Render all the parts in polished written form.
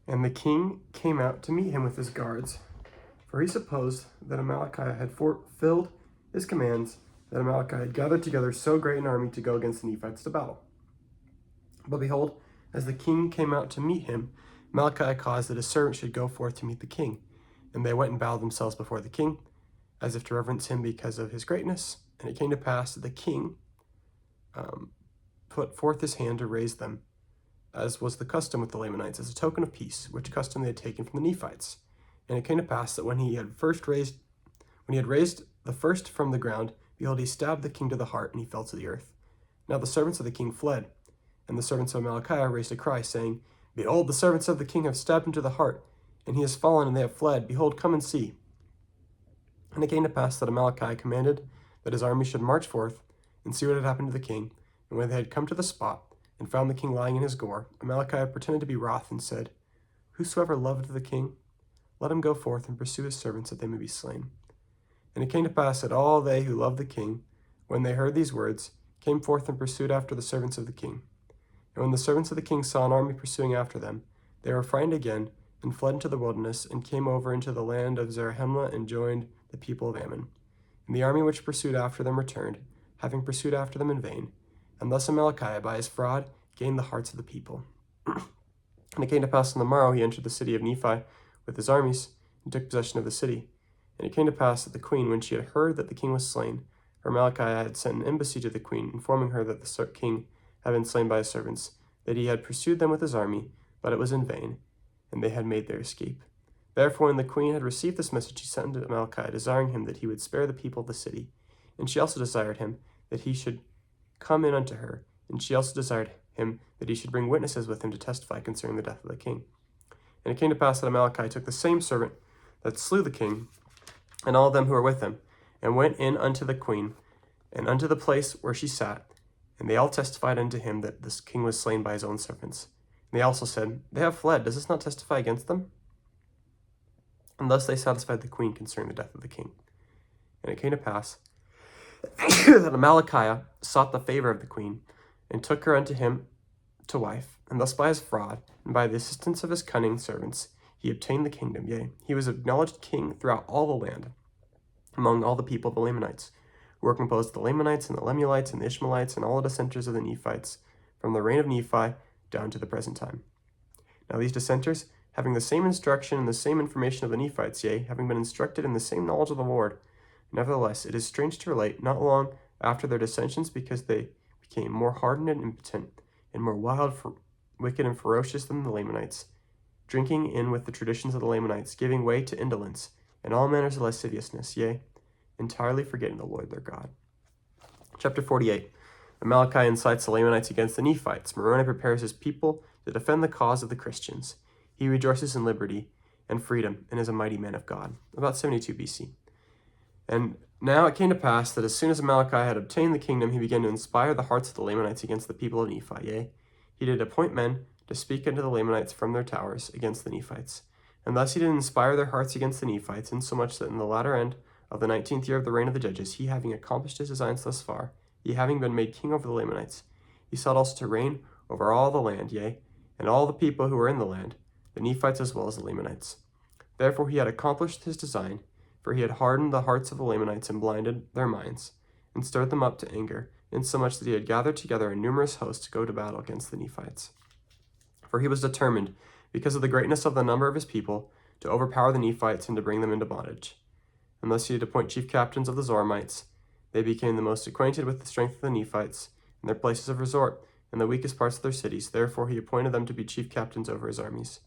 And the king came out to meet him with his guards, for he supposed that Amalickiah had fulfilled his commands, that Amalickiah had gathered together so great an army to go against the Nephites to battle. But behold, as the king came out to meet him, Amalickiah caused that his servant should go forth to meet the king. And they went and bowed themselves before the king, as if to reverence him because of his greatness. And it came to pass that the king put forth his hand to raise them, as was the custom with the Lamanites, as a token of peace, which custom they had taken from the Nephites. And it came to pass that when he had raised the first from the ground, behold, he stabbed the king to the heart, and he fell to the earth. Now the servants of the king fled, and the servants of Amalickiah raised a cry, saying, Behold, the servants of the king have stabbed him to the heart, and he has fallen, and they have fled. Behold, come and see. And it came to pass that Amalickiah commanded that his army should march forth and see what had happened to the king. And when they had come to the spot, and found the king lying in his gore, Amalickiah pretended to be wroth, and said, Whosoever loved the king, let him go forth and pursue his servants, that they may be slain. And it came to pass that all they who loved the king, when they heard these words, came forth and pursued after the servants of the king. And when the servants of the king saw an army pursuing after them, they were frightened again, and fled into the wilderness, and came over into the land of Zarahemla, and joined the people of Ammon. And the army which pursued after them returned, having pursued after them in vain. And thus Amalickiah, by his fraud, gained the hearts of the people. And it came to pass on the morrow he entered the city of Nephi with his armies, and took possession of the city. And it came to pass that the queen, when she had heard that the king was slain, for Amalickiah had sent an embassy to the queen, informing her that the king had been slain by his servants, that he had pursued them with his army, but it was in vain, and they had made their escape. Therefore, when the queen had received this message, she sent unto Amalickiah, desiring him that he would spare the people of the city. And she also desired him that he should come in unto her, and she also desired him that he should bring witnesses with him to testify concerning the death of the king. And it came to pass that Amalickiah took the same servant that slew the king, and all them who were with him, and went in unto the queen, and unto the place where she sat, and they all testified unto him that this king was slain by his own servants. And they also said, They have fled, does this not testify against them? And thus they satisfied the queen concerning the death of the king. And it came to pass that Amalickiah sought the favor of the queen, and took her unto him to wife. And thus by his fraud, and by the assistance of his cunning servants, he obtained the kingdom. Yea, he was acknowledged king throughout all the land, among all the people of the Lamanites, who were composed of the Lamanites, and the Lemuelites, and the Ishmaelites, and all the dissenters of the Nephites, from the reign of Nephi down to the present time. Now these dissenters, having the same instruction and the same information of the Nephites, yea, having been instructed in the same knowledge of the Lord, nevertheless, it is strange to relate, not long after their dissensions, because they became more hardened and impotent, and more wicked and ferocious than the Lamanites, drinking in with the traditions of the Lamanites, giving way to indolence, and all manners of lasciviousness, yea, entirely forgetting the Lord their God. Chapter 48. Amalickiah incites the Lamanites against the Nephites. Moroni prepares his people to defend the cause of the Christians. He rejoices in liberty and freedom, and is a mighty man of God. About 72 BC. And now it came to pass that as soon as Amalickiah had obtained the kingdom, he began to inspire the hearts of the Lamanites against the people of Nephi. Yea, he did appoint men to speak unto the Lamanites from their towers against the Nephites. And thus he did inspire their hearts against the Nephites, insomuch that in the latter end of the 19th year of the reign of the judges, he having accomplished his designs thus far, he having been made king over the Lamanites, he sought also to reign over all the land, yea, and all the people who were in the land, the Nephites as well as the Lamanites. Therefore he had accomplished his design, for he had hardened the hearts of the Lamanites and blinded their minds, and stirred them up to anger, insomuch that he had gathered together a numerous host to go to battle against the Nephites. For he was determined, because of the greatness of the number of his people, to overpower the Nephites and to bring them into bondage. And thus he did appoint chief captains of the Zoramites. They became the most acquainted with the strength of the Nephites, and their places of resort, and the weakest parts of their cities. Therefore he appointed them to be chief captains over his armies.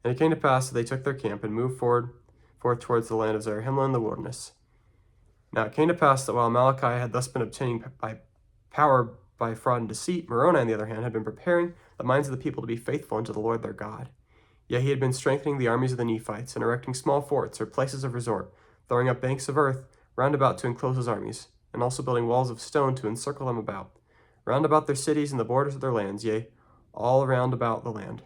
And it came to pass that they took their camp and moved forth towards the land of Zarahemla in the wilderness. Now it came to pass that while Amalickiah had thus been obtaining by power by fraud and deceit, Moroni, on the other hand, had been preparing the minds of the people to be faithful unto the Lord their God. Yet he had been strengthening the armies of the Nephites, and erecting small forts or places of resort, throwing up banks of earth round about to enclose his armies, and also building walls of stone to encircle them about, round about their cities and the borders of their lands, yea, all round about the land.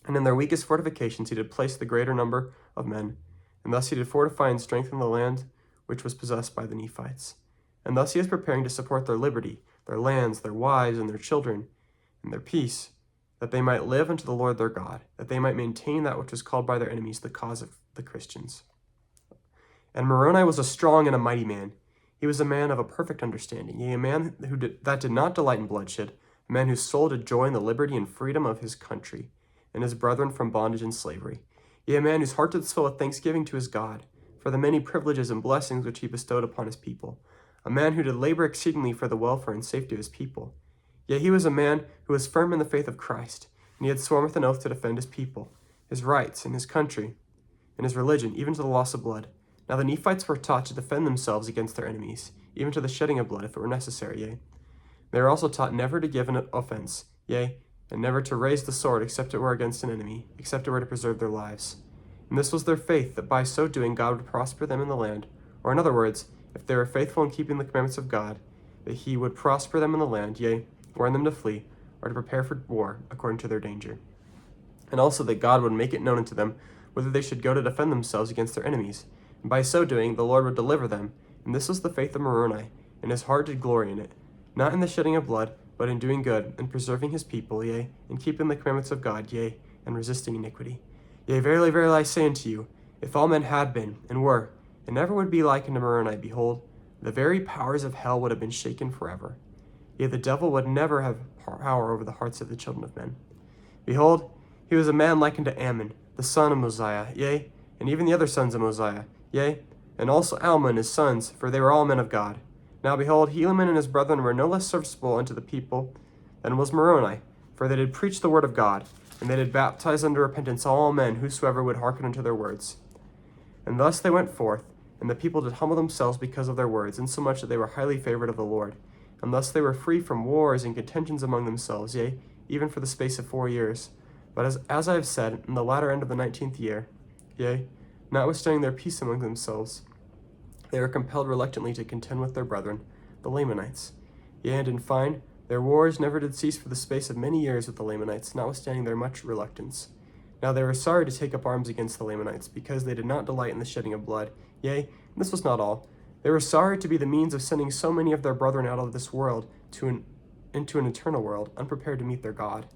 And in their weakest fortifications he did place the greater number of men, and thus he did fortify and strengthen the land which was possessed by the Nephites. And thus he is preparing to support their liberty, their lands, their wives, and their children, and their peace, that they might live unto the Lord their God, that they might maintain that which was called by their enemies the cause of the Christians. And Moroni was a strong and a mighty man. He was a man of a perfect understanding, yea, a man that did not delight in bloodshed, a man whose soul did joy in the liberty and freedom of his country, and his brethren from bondage and slavery. Yea, a man whose heart did swell with thanksgiving to his God, for the many privileges and blessings which he bestowed upon his people. A man who did labor exceedingly for the welfare and safety of his people. Yea, he was a man who was firm in the faith of Christ, and he had sworn with an oath to defend his people, his rights, and his country, and his religion, even to the loss of blood. Now the Nephites were taught to defend themselves against their enemies, even to the shedding of blood if it were necessary, yea. They were also taught never to give an offense, yea, and never to raise the sword except it were against an enemy, except it were to preserve their lives. And this was their faith, that by so doing God would prosper them in the land, or in other words, if they were faithful in keeping the commandments of God, that he would prosper them in the land, yea, warn them to flee, or to prepare for war according to their danger. And also that God would make it known unto them whether they should go to defend themselves against their enemies. And by so doing, the Lord would deliver them. And this was the faith of Moroni, and his heart did glory in it, not in the shedding of blood, but in doing good, and preserving his people, yea, in keeping the commandments of God, yea, and resisting iniquity. Yea, verily, verily, I say unto you, if all men had been, and were, and never would be like unto Moroni, behold, the very powers of hell would have been shaken forever. Yea, the devil would never have power over the hearts of the children of men. Behold, he was a man like unto Ammon, the son of Mosiah, yea, and even the other sons of Mosiah, yea, and also Alma and his sons, for they were all men of God. Now behold, Helaman and his brethren were no less serviceable unto the people than was Moroni, for they did preach the word of God, and they did baptize unto repentance all men whosoever would hearken unto their words. And thus they went forth, and the people did humble themselves because of their words, insomuch that they were highly favored of the Lord. And thus they were free from wars and contentions among themselves, yea, even for the space of 4 years. But as I have said, in the latter end of the 19th year, yea, notwithstanding their peace among themselves, they were compelled reluctantly to contend with their brethren, the Lamanites. Yea, and in fine, their wars never did cease for the space of many years with the Lamanites, notwithstanding their much reluctance. Now they were sorry to take up arms against the Lamanites, because they did not delight in the shedding of blood. Yea, and this was not all. They were sorry to be the means of sending so many of their brethren out of this world into an eternal world, unprepared to meet their God.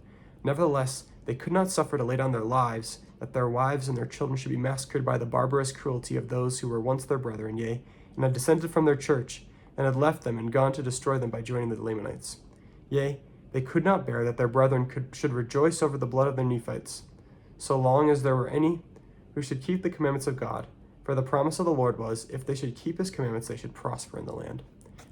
Nevertheless, they could not suffer to lay down their lives, that their wives and their children should be massacred by the barbarous cruelty of those who were once their brethren, yea, and had descended from their church, and had left them and gone to destroy them by joining the Lamanites. Yea, they could not bear that their brethren should rejoice over the blood of their Nephites, so long as there were any who should keep the commandments of God. For the promise of the Lord was, if they should keep his commandments, they should prosper in the land.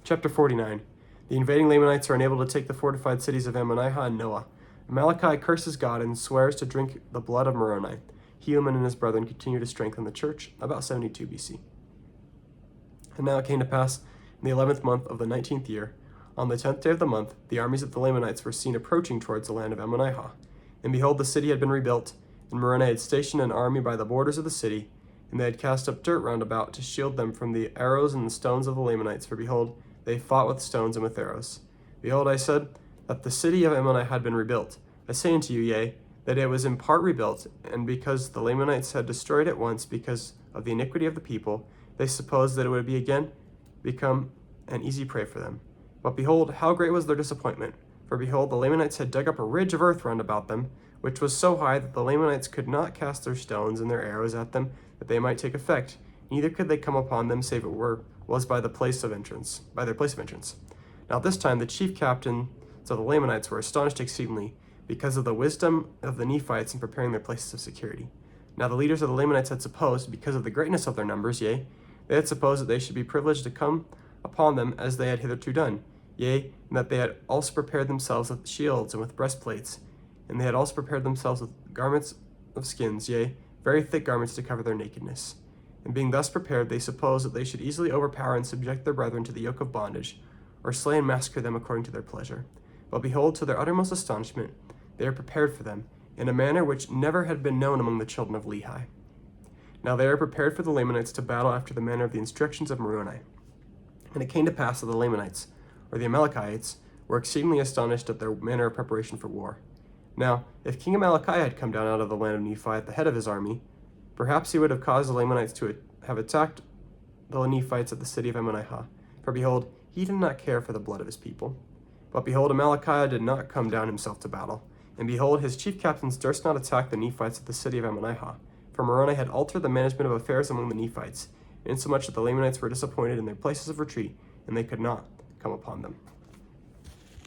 Chapter 49. The invading Lamanites are unable to take the fortified cities of Ammonihah and Noah. Malachi curses God and swears to drink the blood of Moroni. Helaman and his brethren continue to strengthen the church, about 72 BC. And now it came to pass, in the 11th month of the 19th year, on the 10th day of the month, the armies of the Lamanites were seen approaching towards the land of Ammonihah. And behold, the city had been rebuilt, and Moroni had stationed an army by the borders of the city, and they had cast up dirt round about to shield them from the arrows and the stones of the Lamanites, for behold, they fought with stones and with arrows. Behold, I said, that the city of Ammon had been rebuilt. I say unto you, yea, that it was in part rebuilt, and because the Lamanites had destroyed it once because of the iniquity of the people, they supposed that it would become an easy prey for them. But behold, how great was their disappointment! For behold, the Lamanites had dug up a ridge of earth round about them, which was so high that the Lamanites could not cast their stones and their arrows at them, that they might take effect. Neither could they come upon them, save it was by their place of entrance. Now at this time the chief captains of the Lamanites were astonished exceedingly, because of the wisdom of the Nephites in preparing their places of security. Now the leaders of the Lamanites had supposed, because of the greatness of their numbers, yea, they had supposed that they should be privileged to come upon them as they had hitherto done, yea, and that they had also prepared themselves with shields and with breastplates, and they had also prepared themselves with garments of skins, yea, very thick garments to cover their nakedness. And being thus prepared, they supposed that they should easily overpower and subject their brethren to the yoke of bondage, or slay and massacre them according to their pleasure. But behold, to their uttermost astonishment, they are prepared for them, in a manner which never had been known among the children of Lehi. Now they are prepared for the Lamanites to battle after the manner of the instructions of Moroni. And it came to pass that the Lamanites, or the Amalekites, were exceedingly astonished at their manner of preparation for war. Now, if King Amaleki had come down out of the land of Nephi at the head of his army, perhaps he would have caused the Lamanites to have attacked the Nephites at the city of Ammonihah. For behold, he did not care for the blood of his people. But behold, Amaleki did not come down himself to battle. And behold, his chief captains durst not attack the Nephites at the city of Ammonihah, for Moroni had altered the management of affairs among the Nephites, insomuch that the Lamanites were disappointed in their places of retreat, and they could not come upon them.